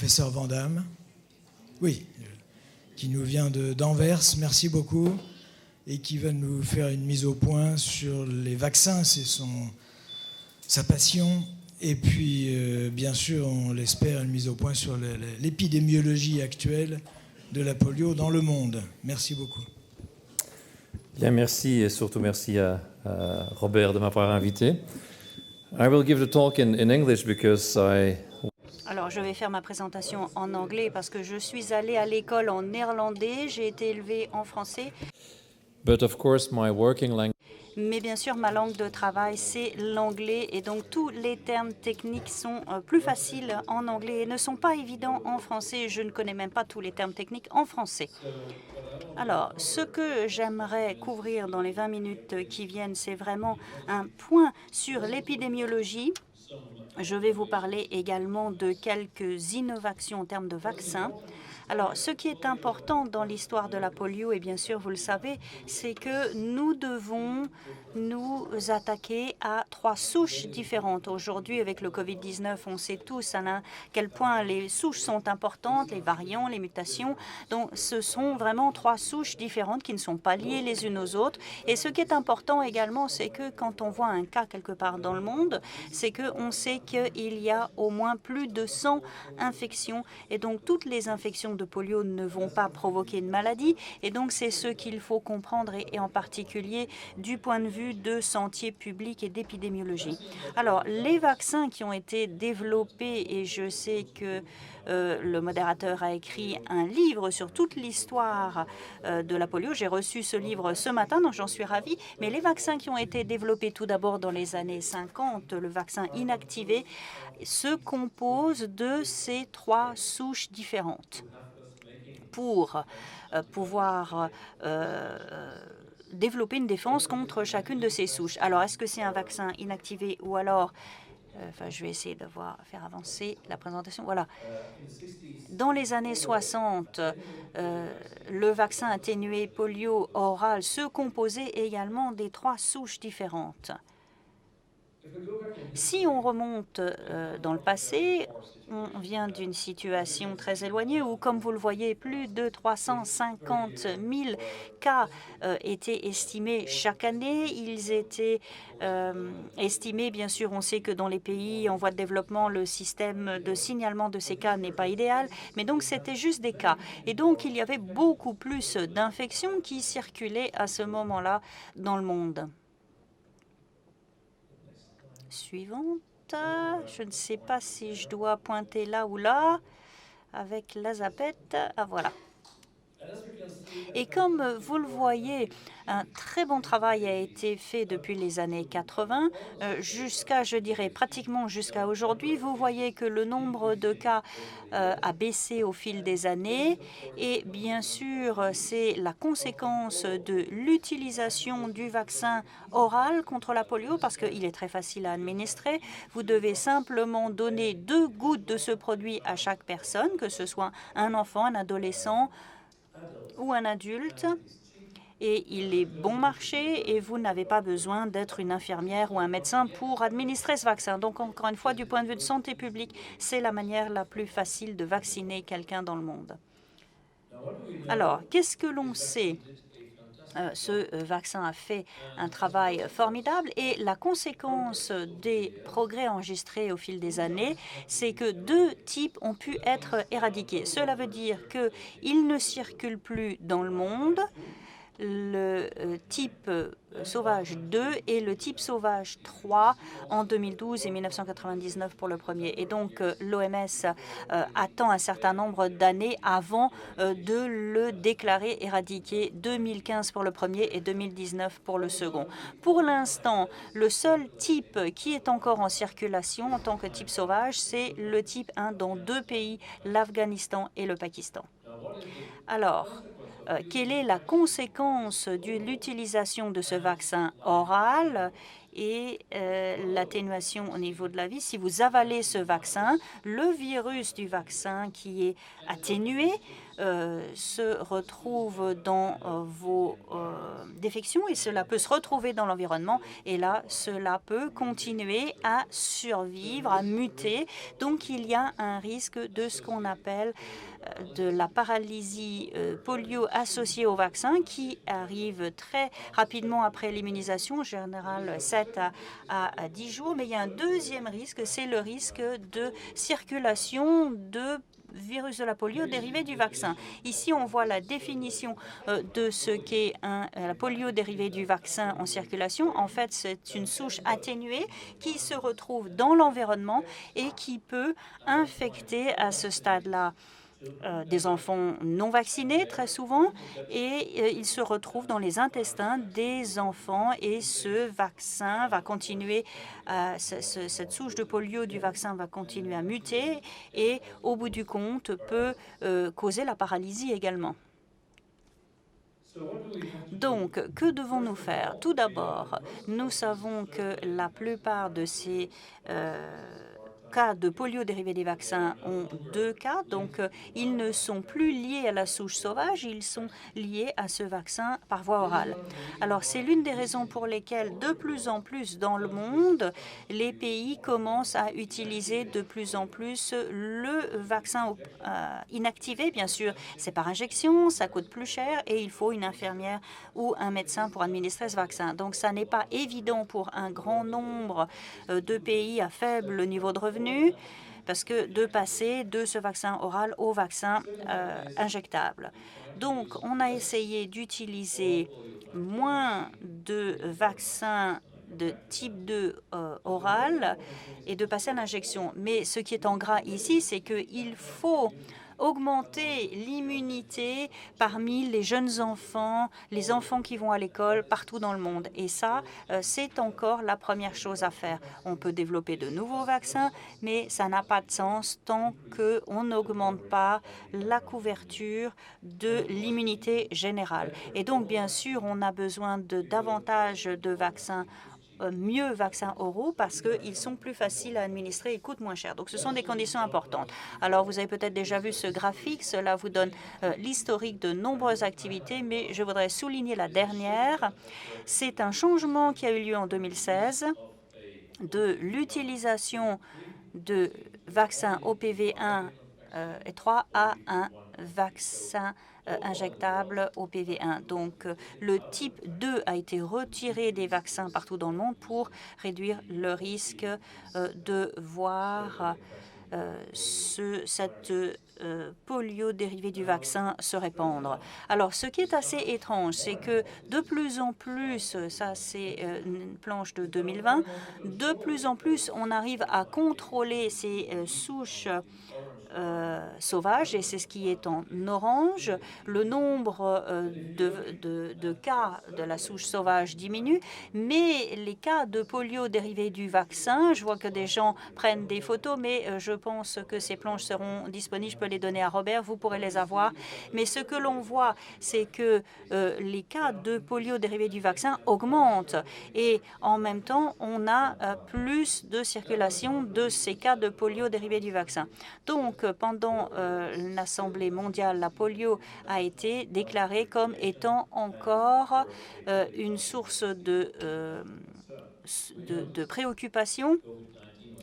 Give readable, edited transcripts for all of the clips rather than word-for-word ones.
professeur Vandamme, oui, qui nous vient d'Anvers, merci beaucoup, et qui va nous faire une mise au point sur les vaccins, c'est sa passion, et puis bien sûr, on l'espère, une mise au point sur l'épidémiologie actuelle de la polio dans le monde. Merci beaucoup. Bien, merci, et surtout merci à Robert de m'avoir invité. I will give the talk in English because Alors, je vais faire ma présentation en anglais parce que je suis allée à l'école en néerlandais, j'ai été élevée en français. But of course, my working language. Mais bien sûr, ma langue de travail, c'est l'anglais et donc tous les termes techniques sont plus faciles en anglais et ne sont pas évidents en français. Je ne connais même pas tous les termes techniques en français. Alors, ce que j'aimerais couvrir dans les 20 minutes qui viennent, c'est vraiment un point sur l'épidémiologie. Je vais vous parler également de quelques innovations en termes de vaccins. Alors, ce qui est important dans l'histoire de la polio, et bien sûr, vous le savez, c'est que nous devons nous attaquer à 3 souches différentes. Aujourd'hui, avec le Covid-19, on sait tous à quel point les souches sont importantes, les variants, les mutations. Donc, ce sont vraiment 3 souches différentes qui ne sont pas liées les unes aux autres. Et ce qui est important également, c'est que quand on voit un cas quelque part dans le monde, c'est qu'on sait qu'il y a au moins plus de 100 infections. Et donc, toutes les infections de polio ne vont pas provoquer une maladie. Et donc, c'est ce qu'il faut comprendre, et en particulier du point de vue de santé publique et d'épidémiologie. Alors, les vaccins qui ont été développés, et je sais que le modérateur a écrit un livre sur toute l'histoire de la polio. J'ai reçu ce livre ce matin, donc j'en suis ravie. Mais les vaccins qui ont été développés tout d'abord dans les années 50, le vaccin inactivé, se compose de ces 3 souches différentes. Pour pouvoir développer une défense contre chacune de ces souches. Alors, est-ce que c'est un vaccin inactivé ou alors... je vais essayer de faire avancer la présentation. Voilà. Dans les années 60, le vaccin atténué polio oral se composait également des 3 souches différentes. Si on remonte dans le passé, on vient d'une situation très éloignée où, comme vous le voyez, plus de 350 000 cas étaient estimés chaque année. Ils étaient estimés, bien sûr, on sait que dans les pays en voie de développement, le système de signalement de ces cas n'est pas idéal, mais donc c'était juste des cas. Et donc, il y avait beaucoup plus d'infections qui circulaient à ce moment-là dans le monde. Suivante. Je ne sais pas si je dois pointer là ou là avec la zapette. Ah, voilà. Et comme vous le voyez, un très bon travail a été fait depuis les années 80 jusqu'à, je dirais, pratiquement jusqu'à aujourd'hui. Vous voyez que le nombre de cas a baissé au fil des années et bien sûr, c'est la conséquence de l'utilisation du vaccin oral contre la polio parce qu'il est très facile à administrer. Vous devez simplement donner 2 gouttes de ce produit à chaque personne, que ce soit un enfant, un adolescent ou un adulte, et il est bon marché et vous n'avez pas besoin d'être une infirmière ou un médecin pour administrer ce vaccin. Donc, encore une fois, du point de vue de santé publique, c'est la manière la plus facile de vacciner quelqu'un dans le monde. Alors, qu'est-ce que l'on sait? Ce vaccin a fait un travail formidable et la conséquence des progrès enregistrés au fil des années, c'est que 2 types ont pu être éradiqués. Cela veut dire qu'ils ne circulent plus dans le monde, le type sauvage 2 et le type sauvage 3 en 2012 et 1999 pour le premier. Et donc, l'OMS attend un certain nombre d'années avant de le déclarer éradiqué, 2015 pour le premier et 2019 pour le second. Pour l'instant, le seul type qui est encore en circulation en tant que type sauvage, c'est le type 1 dans 2 pays, l'Afghanistan et le Pakistan. Alors, quelle est la conséquence de l'utilisation de ce vaccin oral? et l'atténuation au niveau de la vie. Si vous avalez ce vaccin, le virus du vaccin qui est atténué se retrouve dans vos défections et cela peut se retrouver dans l'environnement et là, cela peut continuer à survivre, à muter. Donc, il y a un risque de ce qu'on appelle de la paralysie polio associée au vaccin qui arrive très rapidement après l'immunisation, en général 7 à 10 jours. Mais il y a un deuxième risque, c'est le risque de circulation de virus de la polio dérivé du vaccin. Ici, on voit la définition de ce qu'est la polio dérivée du vaccin en circulation. En fait, c'est une souche atténuée qui se retrouve dans l'environnement et qui peut infecter à ce stade-là des enfants non vaccinés très souvent et ils se retrouvent dans les intestins des enfants et ce vaccin va continuer, cette souche de polio du vaccin va continuer à muter et au bout du compte peut causer la paralysie également. Donc, que devons-nous faire? Tout d'abord, nous savons que la plupart de ces cas de polio dérivés des vaccins ont 2 cas, donc ils ne sont plus liés à la souche sauvage, ils sont liés à ce vaccin par voie orale. Alors c'est l'une des raisons pour lesquelles de plus en plus dans le monde, les pays commencent à utiliser de plus en plus le vaccin inactivé, bien sûr. C'est par injection, ça coûte plus cher et il faut une infirmière ou un médecin pour administrer ce vaccin. Donc ça n'est pas évident pour un grand nombre de pays à faible niveau de revenu parce que de passer de ce vaccin oral au vaccin injectable. Donc, on a essayé d'utiliser moins de vaccins de type 2 oral et de passer à l'injection. Mais ce qui est en gras ici, c'est qu'il faut augmenter l'immunité parmi les jeunes enfants, les enfants qui vont à l'école partout dans le monde. Et ça, c'est encore la première chose à faire. On peut développer de nouveaux vaccins, mais ça n'a pas de sens tant qu'on n'augmente pas la couverture de l'immunité générale. Et donc, bien sûr, on a besoin de davantage de vaccins mieux vaccins oraux parce qu'ils sont plus faciles à administrer et coûtent moins cher. Donc, ce sont des conditions importantes. Alors, vous avez peut-être déjà vu ce graphique. Cela vous donne l'historique de nombreuses activités, mais je voudrais souligner la dernière. C'est un changement qui a eu lieu en 2016 de l'utilisation de vaccins OPV1 et 3 à un vaccin injectable OPV1. Donc, le type 2 a été retiré des vaccins partout dans le monde pour réduire le risque de voir cette polio dérivée du vaccin se répandre. Alors, ce qui est assez étrange, c'est que de plus en plus, ça c'est une planche de 2020, de plus en plus, on arrive à contrôler ces souches sauvages, et c'est ce qui est en orange. Le nombre de cas de la souche sauvage diminue, mais les cas de polio dérivés du vaccin, je vois que des gens prennent des photos, mais je pense que ces planches seront disponibles. Je peux les donner à Robert, vous pourrez les avoir. Mais ce que l'on voit, c'est que les cas de polio dérivés du vaccin augmentent et en même temps, on a plus de circulation de ces cas de polio dérivés du vaccin. Donc, pendant l'Assemblée mondiale, la polio a été déclarée comme étant encore une source de préoccupation.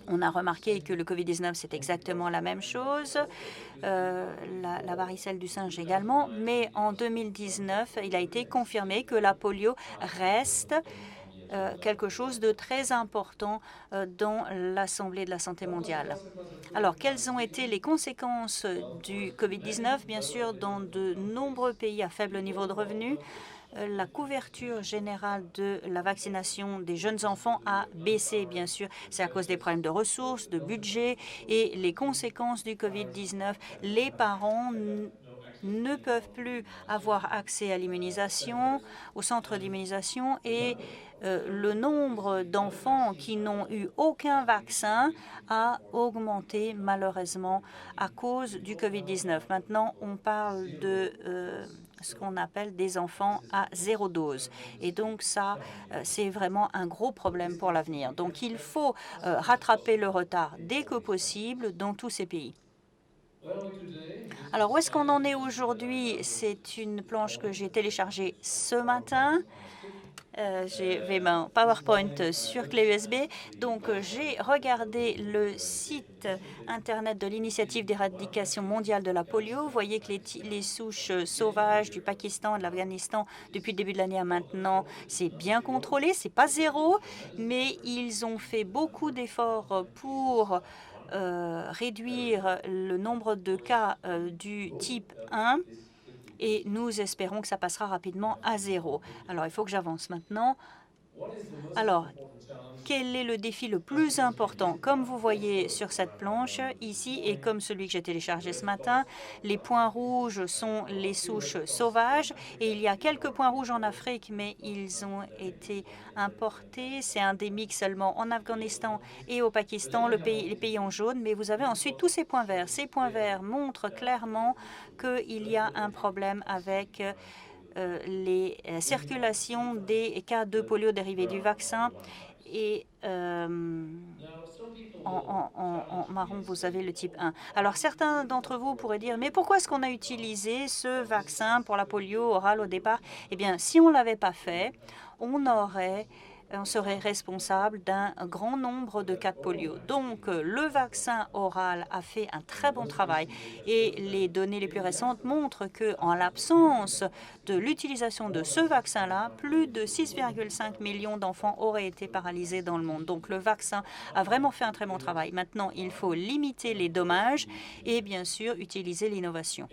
On a remarqué que le Covid-19, c'est exactement la même chose, la varicelle du singe également, mais en 2019, il a été confirmé que la polio reste quelque chose de très important dans l'Assemblée de la santé mondiale. Alors, quelles ont été les conséquences du Covid-19? Bien sûr, dans de nombreux pays à faible niveau de revenus, la couverture générale de la vaccination des jeunes enfants a baissé, bien sûr. C'est à cause des problèmes de ressources, de budget et les conséquences du Covid-19. Les parents ne peuvent plus avoir accès à l'immunisation, au centre d'immunisation et le nombre d'enfants qui n'ont eu aucun vaccin a augmenté malheureusement à cause du Covid-19. Maintenant, on parle de ce qu'on appelle des enfants à 0 dose. Et donc ça, c'est vraiment un gros problème pour l'avenir. Donc il faut rattraper le retard dès que possible dans tous ces pays. Alors, où est-ce qu'on en est aujourd'hui? C'est une planche que j'ai téléchargée ce matin. J'ai mon PowerPoint sur clé USB. Donc, j'ai regardé le site Internet de l'Initiative d'éradication mondiale de la polio. Vous voyez que les souches sauvages du Pakistan et de l'Afghanistan, depuis le début de l'année à maintenant, c'est bien contrôlé. C'est pas zéro, mais ils ont fait beaucoup d'efforts pour réduire le nombre de cas du type 1 et nous espérons que ça passera rapidement à 0. Alors, il faut que j'avance maintenant. Alors, quel est le défi le plus important? Comme vous voyez sur cette planche ici et comme celui que j'ai téléchargé ce matin, les points rouges sont les souches sauvages et il y a quelques points rouges en Afrique, mais ils ont été importés. C'est endémique seulement en Afghanistan et au Pakistan, les pays en jaune, mais vous avez ensuite tous ces points verts. Ces points verts montrent clairement qu'il y a un problème avec les circulations des cas de polio dérivés du vaccin. Et en marron, vous avez le type 1. Alors, certains d'entre vous pourraient dire, mais pourquoi est-ce qu'on a utilisé ce vaccin pour la polio orale au départ? Eh bien, si on ne l'avait pas fait, on serait responsable d'un grand nombre de cas de polio. Donc, le vaccin oral a fait un très bon travail et les données les plus récentes montrent qu'en l'absence de l'utilisation de ce vaccin-là, plus de 6,5 millions d'enfants auraient été paralysés dans le monde. Donc, le vaccin a vraiment fait un très bon travail. Maintenant, il faut limiter les dommages et bien sûr utiliser l'innovation.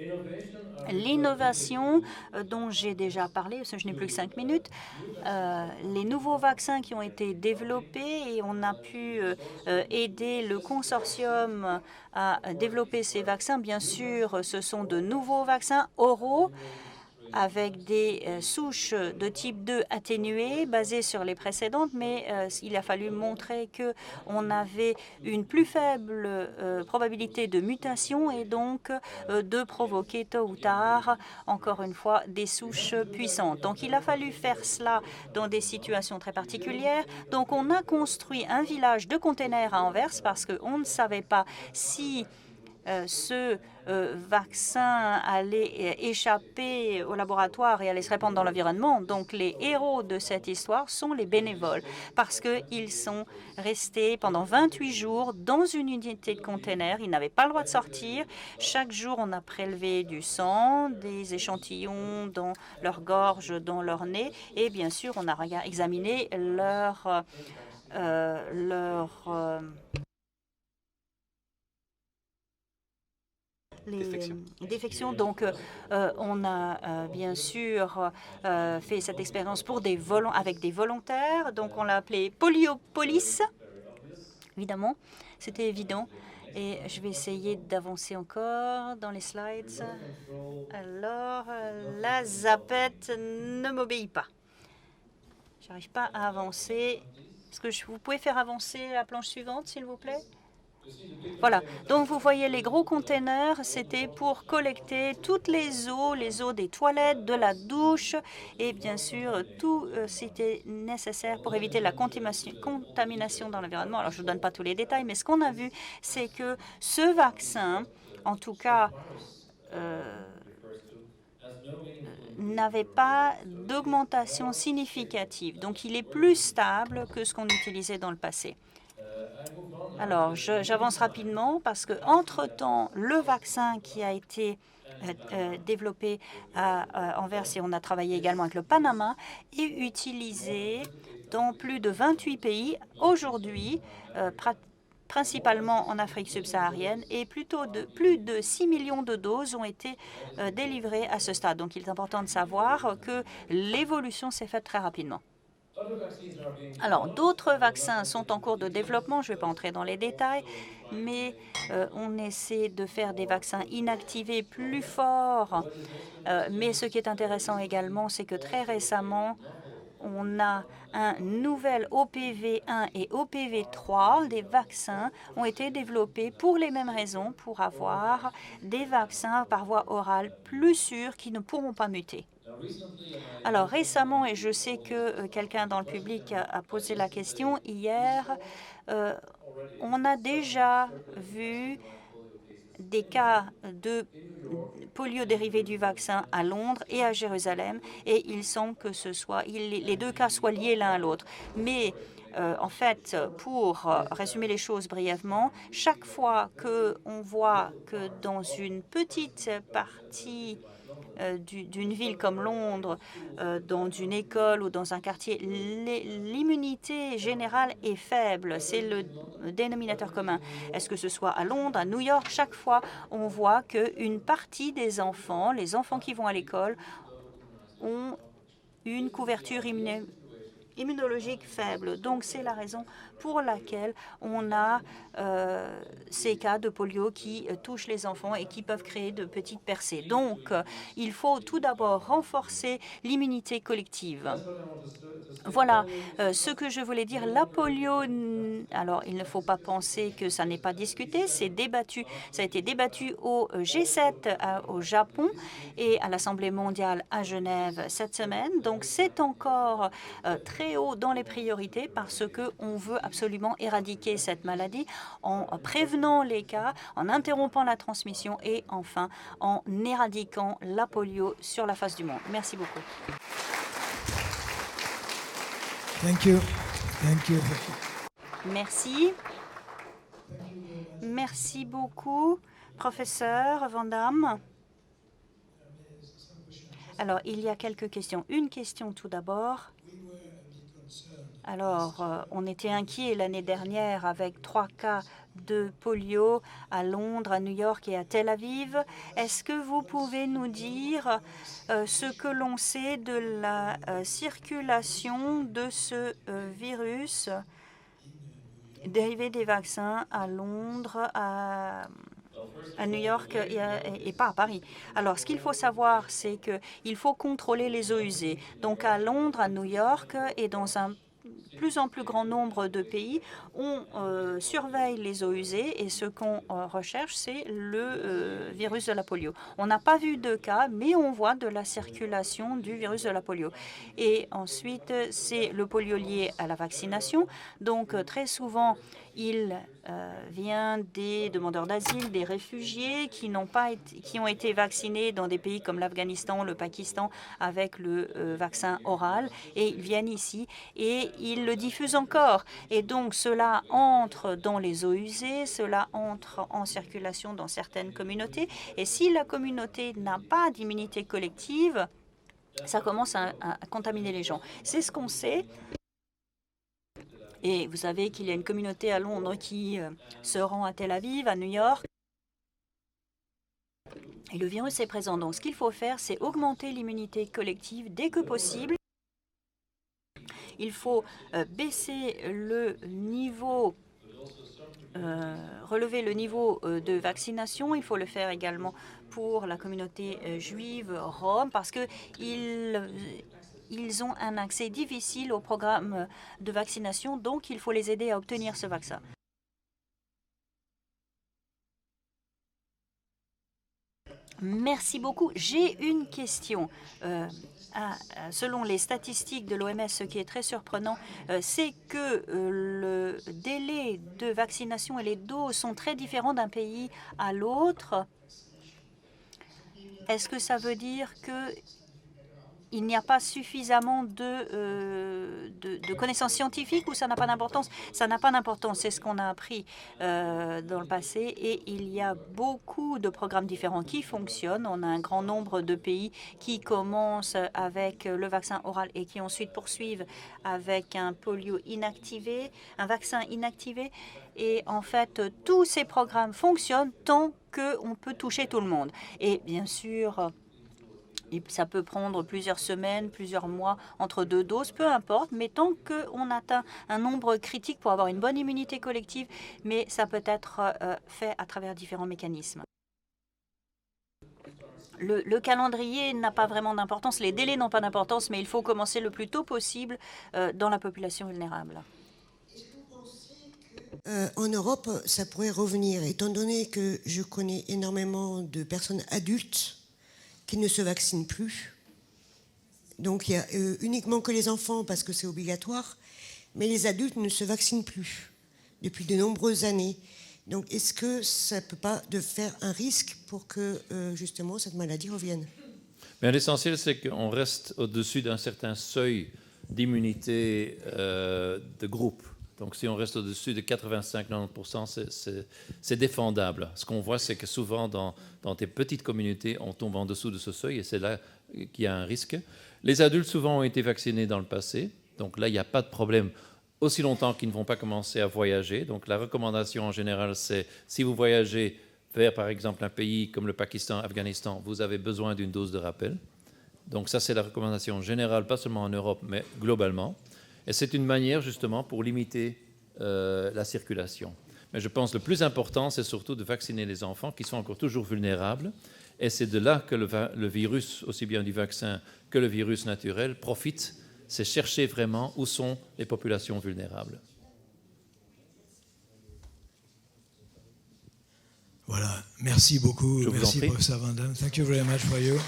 L'innovation dont j'ai déjà parlé, parce que je n'ai plus que 5 minutes, les nouveaux vaccins qui ont été développés et on a pu aider le consortium à développer ces vaccins. Bien sûr, ce sont de nouveaux vaccins oraux avec des souches de type 2 atténuées basées sur les précédentes, mais il a fallu montrer qu'on avait une plus faible probabilité de mutation et donc de provoquer tôt ou tard, encore une fois, des souches puissantes. Donc il a fallu faire cela dans des situations très particulières. Donc on a construit un village de containers à Anvers parce qu'on ne savait pas si ce vaccin allait échapper au laboratoire et allait se répandre dans l'environnement. Donc, les héros de cette histoire sont les bénévoles parce qu'ils sont restés pendant 28 jours dans une unité de container. Ils n'avaient pas le droit de sortir. Chaque jour, on a prélevé du sang, des échantillons dans leur gorge, dans leur nez. Et bien sûr, on a examiné leur les défections. Donc, on a bien sûr fait cette expérience avec des volontaires. Donc, on l'a appelé Poliopolis. Évidemment, c'était évident. Et je vais essayer d'avancer encore dans les slides. Alors, la zapette ne m'obéit pas. Je n'arrive pas à avancer. Est-ce que vous pouvez faire avancer la planche suivante, s'il vous plaît? Voilà, donc vous voyez les gros containers, c'était pour collecter toutes les eaux des toilettes, de la douche et bien sûr tout c'était nécessaire pour éviter la contamination dans l'environnement. Alors je ne vous donne pas tous les détails, mais ce qu'on a vu, c'est que ce vaccin, en tout cas, n'avait pas d'augmentation significative. Donc il est plus stable que ce qu'on utilisait dans le passé. Alors, j'avance rapidement parce qu'entre-temps, le vaccin qui a été développé à Anvers, et on a travaillé également avec le Panama, est utilisé dans plus de 28 pays aujourd'hui, principalement en Afrique subsaharienne, et plus de 6 millions de doses ont été délivrées à ce stade. Donc, il est important de savoir que l'évolution s'est faite très rapidement. Alors, d'autres vaccins sont en cours de développement. Je ne vais pas entrer dans les détails, mais on essaie de faire des vaccins inactivés plus forts. Mais ce qui est intéressant également, c'est que très récemment, on a un nouvel OPV1 et OPV3. Des vaccins ont été développés pour les mêmes raisons, pour avoir des vaccins par voie orale plus sûrs qui ne pourront pas muter. Alors récemment, et je sais que quelqu'un dans le public a posé la question hier, on a déjà vu des cas de polio dérivé du vaccin à Londres et à Jérusalem, et il semble que les deux cas soient liés l'un à l'autre. Mais en fait, pour résumer les choses brièvement, chaque fois qu'on voit que dans une petite partie d'une ville comme Londres, dans une école ou dans un quartier, l'immunité générale est faible. C'est le dénominateur commun. Est-ce que ce soit à Londres, à New York, chaque fois, on voit qu'une partie des enfants, les enfants qui vont à l'école, ont une couverture immunologique faible. Donc, c'est la raison pour laquelle on a ces cas de polio qui touchent les enfants et qui peuvent créer de petites percées. Donc, il faut tout d'abord renforcer l'immunité collective. Voilà ce que je voulais dire. La polio, alors il ne faut pas penser que ça n'est pas discuté, c'est débattu. Ça a été débattu au G7 au Japon et à l'Assemblée mondiale à Genève cette semaine. Donc c'est encore très haut dans les priorités parce qu'on veut absolument éradiquer cette maladie en prévenant les cas, en interrompant la transmission et enfin en éradiquant la polio sur la face du monde. Merci beaucoup. Thank you. Thank you. Merci. Merci beaucoup, professeur Van Damme. Alors, il y a quelques questions. Une question tout d'abord. Alors, on était inquiets l'année dernière avec 3 cas de polio à Londres, à New York et à Tel Aviv. Est-ce que vous pouvez nous dire ce que l'on sait de la circulation de ce virus dérivé des vaccins à Londres, à New York et pas à Paris? Alors, ce qu'il faut savoir, c'est qu'il faut contrôler les eaux usées. Donc, à Londres, à New York et dans un plus en plus grand nombre de pays, on surveille les eaux usées et ce qu'on recherche, c'est le virus de la polio. On n'a pas vu de cas, mais on voit de la circulation du virus de la polio. Et ensuite, c'est le polio lié à la vaccination. Donc, très souvent, il vient des demandeurs d'asile, des réfugiés qui ont été vaccinés dans des pays comme l'Afghanistan, le Pakistan avec le vaccin oral, et ils viennent ici et ils le diffusent encore. Et donc cela entre dans les eaux usées, cela entre en circulation dans certaines communautés. Et si la communauté n'a pas d'immunité collective, ça commence à contaminer les gens. C'est ce qu'on sait. Et vous savez qu'il y a une communauté à Londres qui se rend à Tel Aviv, à New York. Et le virus est présent. Donc, ce qu'il faut faire, c'est augmenter l'immunité collective dès que possible. Il faut baisser le niveau, relever le niveau de vaccination. Il faut le faire également pour la communauté juive rome parce qu'ils ont un accès difficile au programme de vaccination, donc il faut les aider à obtenir ce vaccin. Merci beaucoup. J'ai une question. Selon les statistiques de l'OMS, ce qui est très surprenant, c'est que le délai de vaccination et les doses sont très différents d'un pays à l'autre. Est-ce que ça veut dire qu'il n'y a pas suffisamment de connaissances scientifiques ou ça n'a pas d'importance? Ça n'a pas d'importance, c'est ce qu'on a appris dans le passé et il y a beaucoup de programmes différents qui fonctionnent. On a un grand nombre de pays qui commencent avec le vaccin oral et qui ensuite poursuivent avec un polio inactivé, un vaccin inactivé. Et en fait, tous ces programmes fonctionnent tant qu'on peut toucher tout le monde. Et bien sûr, ça peut prendre plusieurs semaines, plusieurs mois, entre 2 doses, peu importe, mais tant qu'on atteint un nombre critique pour avoir une bonne immunité collective, mais ça peut être fait à travers différents mécanismes. Le calendrier n'a pas vraiment d'importance, les délais n'ont pas d'importance, mais il faut commencer le plus tôt possible dans la population vulnérable. En Europe, ça pourrait revenir, étant donné que je connais énormément de personnes adultes qui ne se vaccinent plus. Donc il y a uniquement que les enfants parce que c'est obligatoire, mais les adultes ne se vaccinent plus depuis de nombreuses années. Donc est-ce que ça ne peut pas de faire un risque pour que justement cette maladie revienne? Mais l'essentiel, c'est qu'on reste au-dessus d'un certain seuil d'immunité de groupe. Donc si on reste au-dessus de 85-90%, c'est défendable. Ce qu'on voit, c'est que souvent dans des petites communautés, on tombe en dessous de ce seuil et c'est là qu'il y a un risque. Les adultes souvent ont été vaccinés dans le passé, donc là, il n'y a pas de problème aussi longtemps qu'ils ne vont pas commencer à voyager. Donc la recommandation en général, c'est si vous voyagez vers, par exemple, un pays comme le Pakistan, Afghanistan, vous avez besoin d'une dose de rappel. Donc ça, c'est la recommandation générale, pas seulement en Europe, mais globalement. Et c'est une manière, justement, pour limiter la circulation. Mais je pense que le plus important, c'est surtout de vacciner les enfants qui sont encore toujours vulnérables. Et c'est de là que le virus, aussi bien du vaccin que le virus naturel, profite. C'est chercher vraiment où sont les populations vulnérables. Voilà, merci beaucoup. Je vous en Merci, prie. professeur Van Damme. Thank you very much for you.